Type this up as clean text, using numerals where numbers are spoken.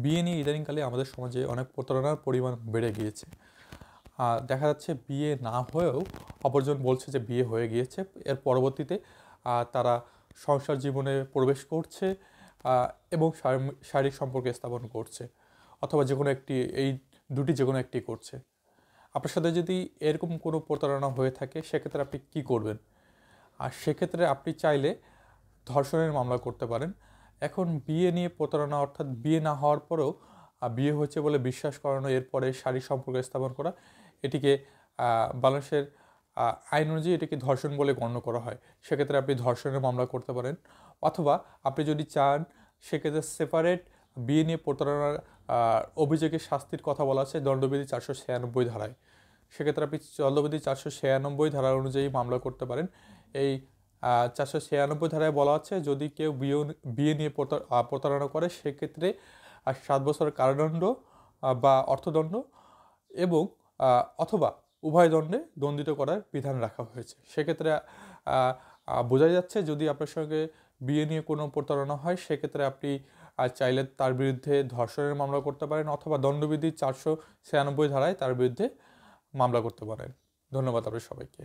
বিয়ে নিয়ে ইদানিংকালে আমাদের সমাজে অনেক প্রতারণার পরিমাণ বেড়ে গিয়েছে। দেখা যাচ্ছে বিয়ে না হয়েও অপরজন বলছে যে বিয়ে হয়ে গিয়েছে, এর পরবর্তীতে তারা সংসার জীবনে প্রবেশ করছে এবং শারীরিক সম্পর্ক স্থাপন করছে, অথবা যে কোনো একটি, এই দুটি যে কোনো একটি করছে। আপনার সাথে যদি এরকম কোনো প্রতারণা হয়ে থাকে সেক্ষেত্রে আপনি কী করবেন? আর সেক্ষেত্রে আপনি চাইলে ধর্ষণের মামলা করতে পারেন। এখন বিয়ে নিয়ে প্রতারণা, অর্থাৎ বিয়ে না হওয়ার পরেও বিয়ে হয়েছে বলে বিশ্বাস করানো, এরপরে শারীরিক সম্পর্ক স্থাপন করা, এটিকে বাংলাদেশের আইন অনুযায়ী এটিকে ধর্ষণ বলে গণ্য করা হয়। সেক্ষেত্রে আপনি ধর্ষণের মামলা করতে পারেন, অথবা আপনি যদি চান সেক্ষেত্রে সেপারেট বিয়ে নিয়ে প্রতারণার অভিযোগে শাস্তির কথা বলা আছে দণ্ডবিধি 496 ধারায়। সেক্ষেত্রে আপনি দণ্ডবিধি 496 ধারা অনুযায়ী মামলা করতে পারেন। এই 496 ধারায় বলা আছে, যদি কেউ বিয়ে নিয়ে প্রতারণা করে সেক্ষেত্রে 7 বছরের কারাদণ্ড বা অর্থদণ্ড এবং অথবা উভয় দণ্ডে দণ্ডিত করার বিধান রাখা হয়েছে। সেক্ষেত্রে বোঝা যাচ্ছে, যদি আপনার সঙ্গে বিয়ে নিয়ে কোনো প্রতারণা হয় সেক্ষেত্রে আপনি চাইলে তার বিরুদ্ধে ধর্ষণের মামলা করতে পারেন, অথবা দণ্ডবিধি 496 ধারায় তার বিরুদ্ধে মামলা করতে পারেন। ধন্যবাদ আপনার সবাইকে।